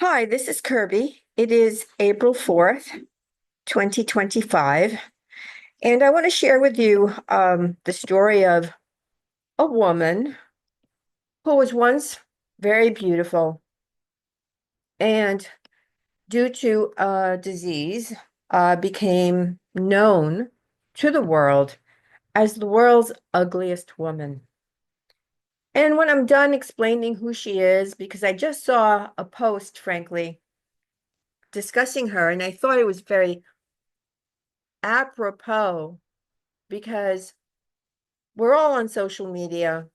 Hi, this is Kirby. It is April 4th, 2025, and I want to share with you the story of a woman who was once very beautiful and due to a disease became known to the world as the world's ugliest woman. And when I'm done explaining who she is, because I just saw a post, frankly, discussing her, and I thought it was very apropos because we're all on social media.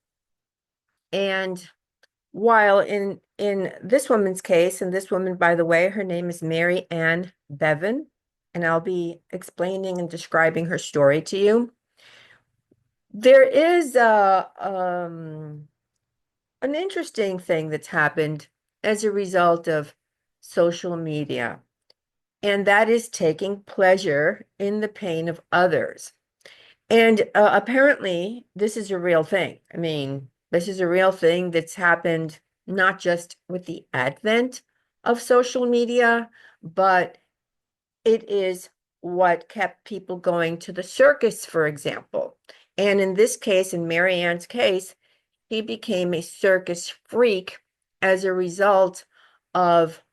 And while in this woman's case, and this woman, by the way, her name is Mary Ann Bevan, and I'll be explaining and describing her story to you. There is an interesting thing that's happened as a result of social media, and that is taking pleasure in the pain of others. And apparently, this is a real thing. I mean, this is a real thing that's happened not just with the advent of social media, but it is what kept people going to the circus, for example. And in this case, in Mary Ann's case, he became a circus freak as a result of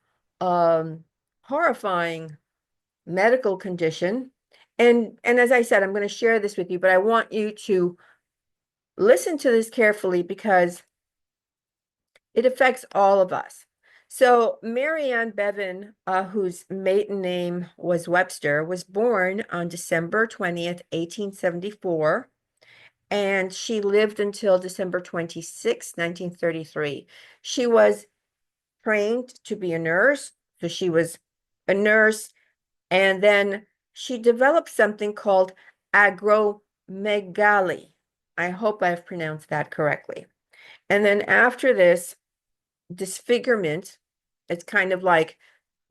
um, horrifying medical condition. And as I said, I'm going to share this with you, but I want you to listen to this carefully because it affects all of us. So Mary Ann Bevan, whose maiden name was Webster, was born on December 20th, 1874, and she lived until December 26th, 1933. She was trained to be a nurse, so she was a nurse. And then she developed something called agromegaly. I hope I've pronounced that correctly. And then after this, disfigurement, it's kind of like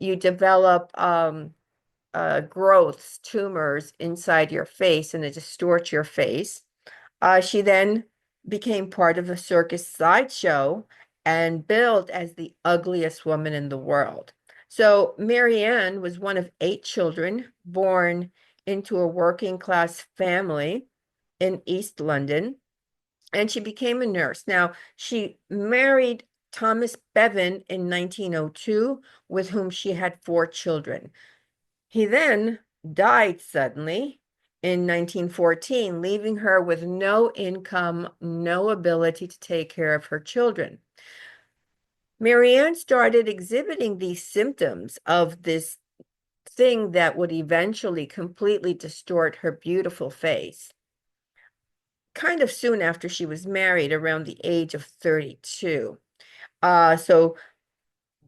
you develop growths, tumors inside your face, and it distorts your face. She then became part of a circus sideshow and billed as the ugliest woman in the world. So Mary Ann was one of 8 children born into a working class family in East London, and she became a nurse. Now, she married Thomas Bevan in 1902, with whom she had 4 children. He then died suddenly in 1914, leaving her with no income, no ability to take care of her children. Mary Ann started exhibiting these symptoms of this thing that would eventually completely distort her beautiful face kind of soon after she was married, around the age of 32. So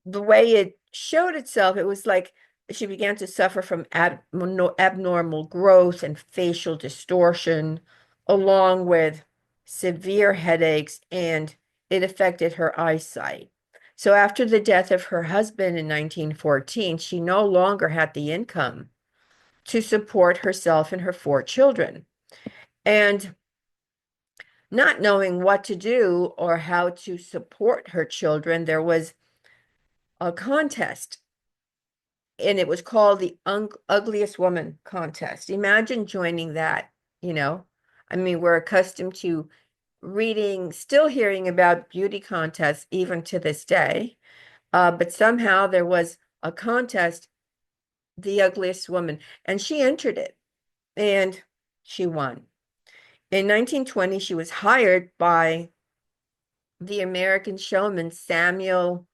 the way it showed itself, it was like she began to suffer from abnormal growth and facial distortion, along with severe headaches, and it affected her eyesight. So after the death of her husband in 1914, she no longer had the income to support herself and her 4 children. And not knowing what to do or how to support her children, there was a contest, and it was called the Ugliest Woman contest. Imagine joining that, you know. I mean, we're accustomed to reading, still hearing about beauty contests even to this day. But somehow there was a contest, the Ugliest Woman, and she entered it and she won. In 1920, she was hired by the American showman Samuel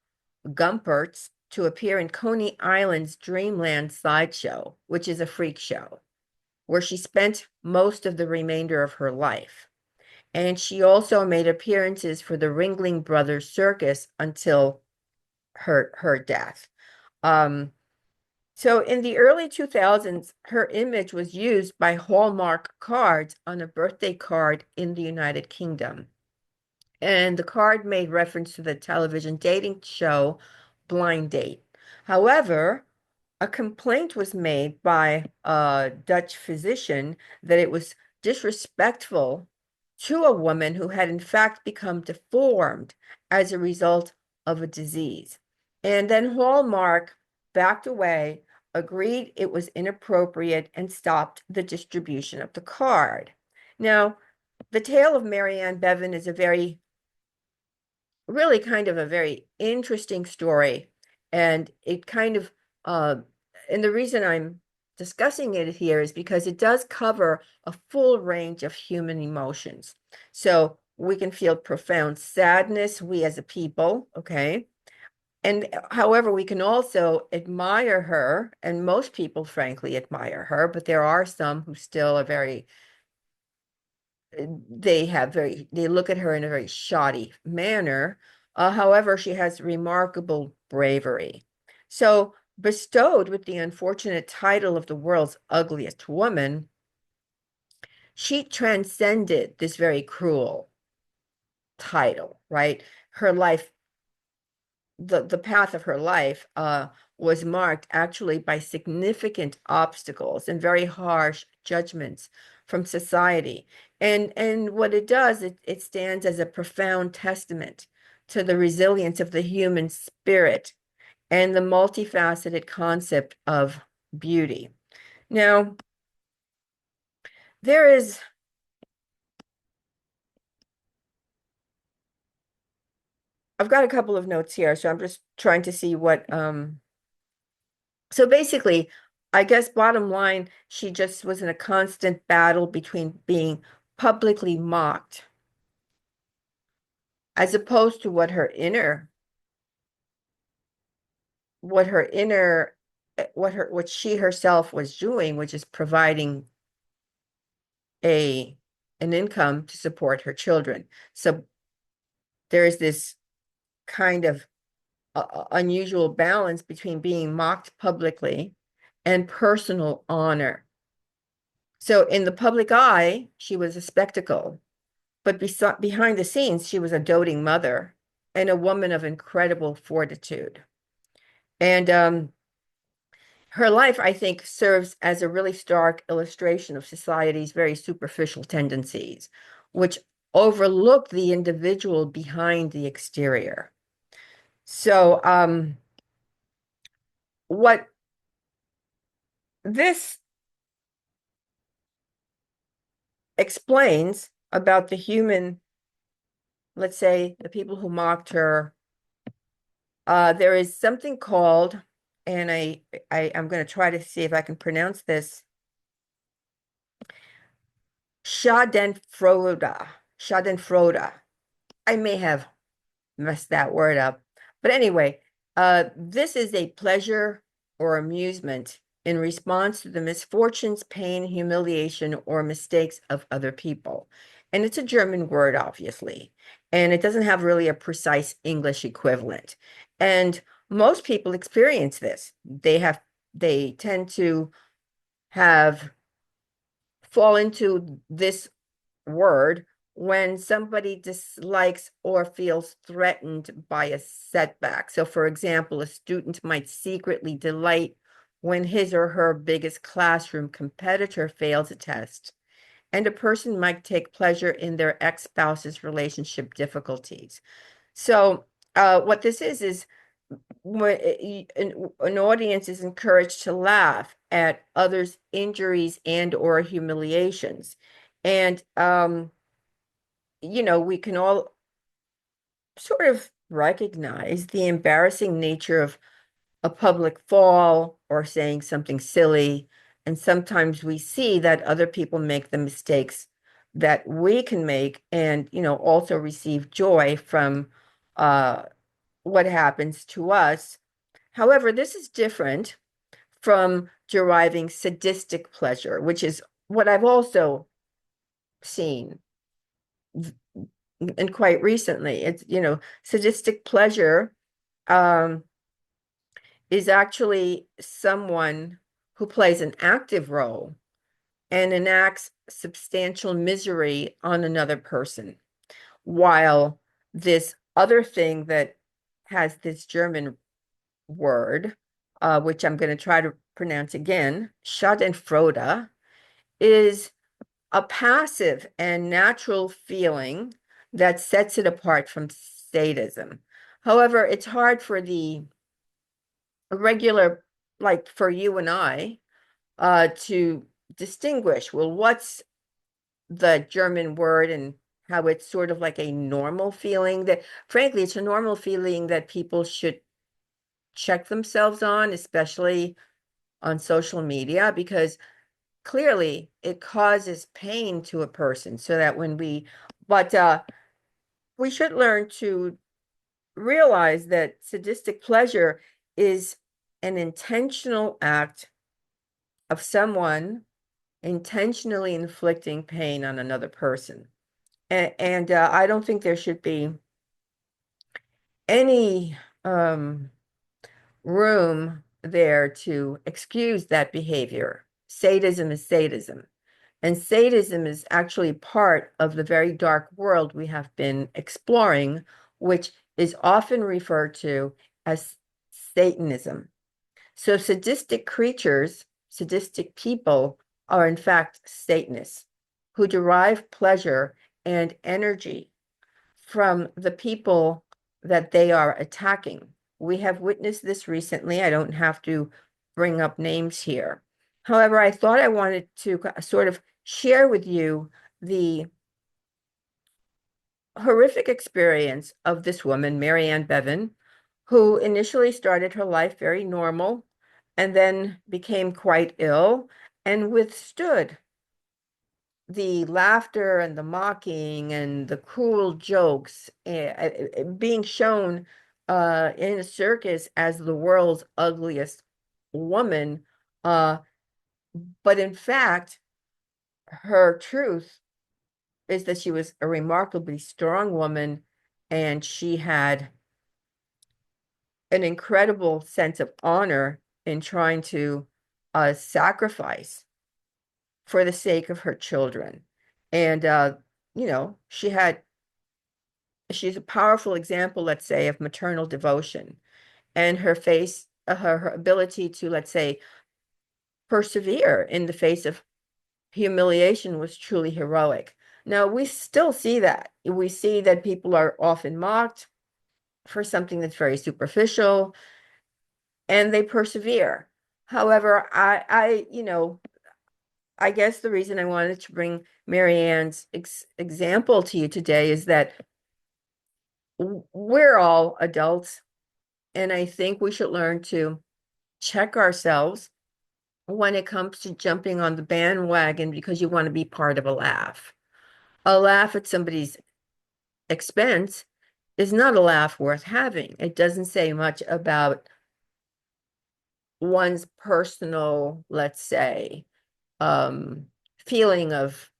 Gumpertz to appear in Coney Island's Dreamland sideshow, which is a freak show, where she spent most of the remainder of her life. And she also made appearances for the Ringling Brothers Circus until her death. So in the early 2000s, her image was used by Hallmark Cards on a birthday card in the United Kingdom. And the card made reference to the television dating show Blind Date. However, a complaint was made by a Dutch physician that it was disrespectful to a woman who had in fact become deformed as a result of a disease. And then Hallmark backed away, agreed it was inappropriate, and stopped the distribution of the card. Now, the tale of Mary Ann Bevan is a very, really kind of a very interesting story. And it kind of, uh, and the reason I'm discussing it here is because it does cover a full range of human emotions. So we can feel profound sadness, we as a people, okay? And however, we can also admire her, and most people, frankly, admire her, but there are some who still are very, they look at her in a very shoddy manner. However, she has remarkable bravery. So, bestowed with the unfortunate title of the world's ugliest woman, she transcended this very cruel title, right? Her life the path of her life was marked actually by significant obstacles and very harsh judgments from society. And what it does, it stands as a profound testament to the resilience of the human spirit and the multifaceted concept of beauty. Now, there is, I've got a couple of notes here, so I'm just trying to see what so basically, I guess bottom line, she just was in a constant battle between being publicly mocked as opposed to what her inner, what she herself was doing, which is providing a an income to support her children. So there is this kind of unusual balance between being mocked publicly and personal honor. So in the public eye, she was a spectacle. But behind the scenes, she was a doting mother and a woman of incredible fortitude. And her life, I think, serves as a really stark illustration of society's very superficial tendencies, which overlook the individual behind the exterior. So, what this explains about the human, let's say, the people who mocked her, there is something called, and I'm going to try to see if I can pronounce this, Schadenfreude. Schadenfreude. I may have messed that word up. But anyway, this is a pleasure or amusement in response to the misfortunes, pain, humiliation, or mistakes of other people. And it's a German word, obviously, and it doesn't have really a precise English equivalent. And most people experience this. They tend to have fall into this word when somebody dislikes or feels threatened by a setback. So, for example, a student might secretly delight when his or her biggest classroom competitor fails a test, and a person might take pleasure in their ex-spouse's relationship difficulties. So, what this is when an audience is encouraged to laugh at others' injuries and or humiliations. And we can all sort of recognize the embarrassing nature of a public fall or saying something silly. And sometimes we see that other people make the mistakes that we can make and, also receive joy from uh, what happens to us. However, this is different from deriving sadistic pleasure, which is what I've also seen and quite recently. It's, sadistic pleasure um, is actually someone who plays an active role and enacts substantial misery on another person, while this other thing that has this German word, which I'm going to try to pronounce again, Schadenfreude, is a passive and natural feeling that sets it apart from sadism. However, it's hard for the regular, like for you and I, to distinguish, well, what's the German word and how it's sort of like a normal feeling that, frankly, it's a normal feeling that people should check themselves on, especially on social media, because clearly it causes pain to a person. So that but we should learn to realize that sadistic pleasure is an intentional act of someone intentionally inflicting pain on another person. And I don't think there should be any room there to excuse that behavior. Sadism is sadism. And sadism is actually part of the very dark world we have been exploring, which is often referred to as Satanism. So sadistic creatures, sadistic people are in fact Satanists who derive pleasure and energy from the people that they are attacking. We have witnessed this recently. I don't have to bring up names here. However, I thought I wanted to sort of share with you the horrific experience of this woman, Mary Ann Bevan, who initially started her life very normal and then became quite ill and withstood the laughter and the mocking and the cruel jokes being shown in a circus as the world's ugliest woman. Uh, but in fact, her truth is that she was a remarkably strong woman and she had an incredible sense of honor in trying to sacrifice for the sake of her children. And, she's a powerful example, let's say, of maternal devotion. And her ability to, let's say, persevere in the face of humiliation was truly heroic. Now, we still see that. We see that people are often mocked for something that's very superficial, and they persevere. However, I guess the reason I wanted to bring Mary Ann's example to you today is that we're all adults, and I think we should learn to check ourselves when it comes to jumping on the bandwagon because you want to be part of a laugh. A laugh at somebody's expense is not a laugh worth having. It doesn't say much about one's personal, let's say, um, feeling of,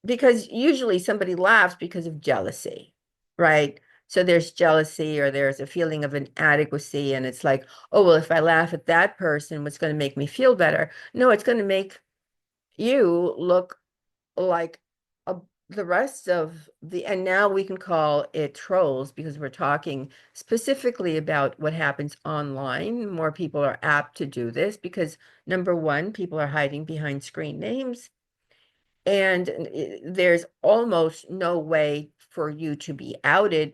because usually somebody laughs because of jealousy, right? So there's jealousy or there's a feeling of inadequacy, and it's like, oh, well, if I laugh at that person, what's going to make me feel better? No, it's going to make you look like a, the rest of and now we can call it trolls because we're talking specifically about what happens online. More people are apt to do this because number one, people are hiding behind screen names, and there's almost no way for you to be outed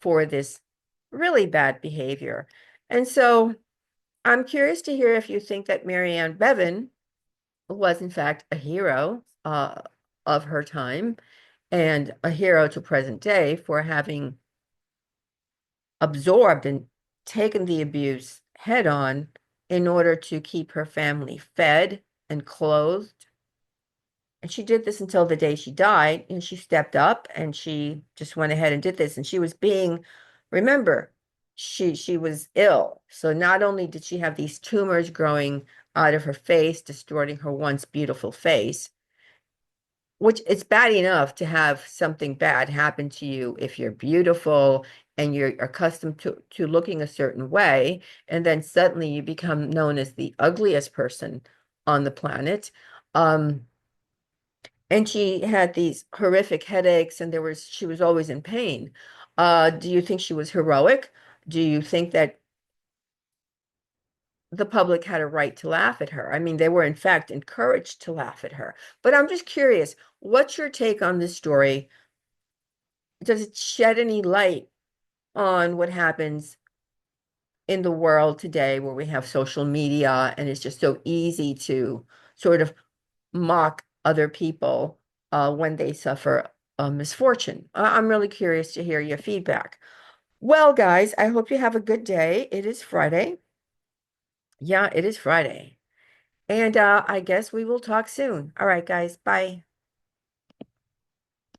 for this really bad behavior. And so I'm curious to hear if you think that Mary Ann Bevan was in fact a hero of her time and a hero to present day for having absorbed and taken the abuse head on in order to keep her family fed and clothed. And she did this until the day she died, and she stepped up and she just went ahead and did this. And she was remember, she was ill. So not only did she have these tumors growing out of her face, distorting her once beautiful face, which it's bad enough to have something bad happen to you if you're beautiful and you're accustomed to looking a certain way, and then suddenly you become known as the ugliest person on the planet. Um, and she had these horrific headaches, and she was always in pain. Do you think she was heroic? Do you think that the public had a right to laugh at her? I mean, they were in fact encouraged to laugh at her. But I'm just curious, what's your take on this story? Does it shed any light on what happens in the world today where we have social media and it's just so easy to sort of mock other people when they suffer a misfortune. I'm really curious to hear your feedback. Well, guys, I hope you have a good day. It is Friday. Yeah, it is Friday. And I guess we will talk soon. All right, guys, bye.